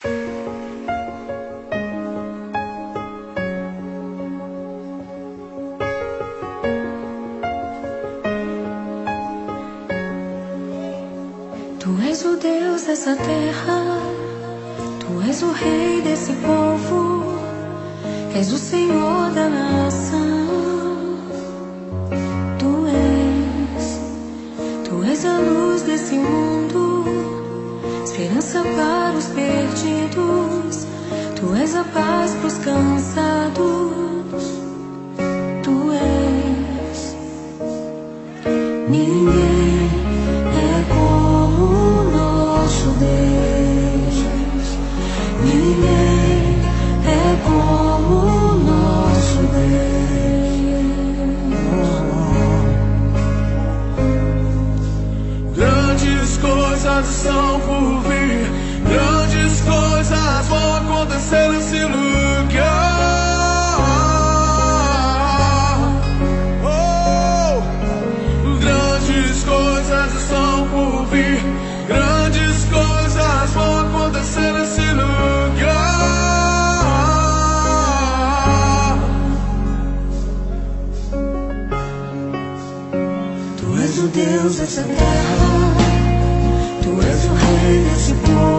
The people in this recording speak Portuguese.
Tu és o Deus dessa terra, Tu és o Rei desse povo, és o Senhor da nação. Tu és a luz desse mundo, esperança para os perdidos. Tu és a paz para os cansados. Tu és. Ninguém é como o nosso Deus. Ninguém é como o nosso Deus. Grandes coisas estão por vir, grandes coisas vão acontecer nesse lugar. Grandes coisas estão por vir, grandes coisas vão acontecer nesse lugar. Tu és o Deus dessa terra, Tu és o Rei desse povo.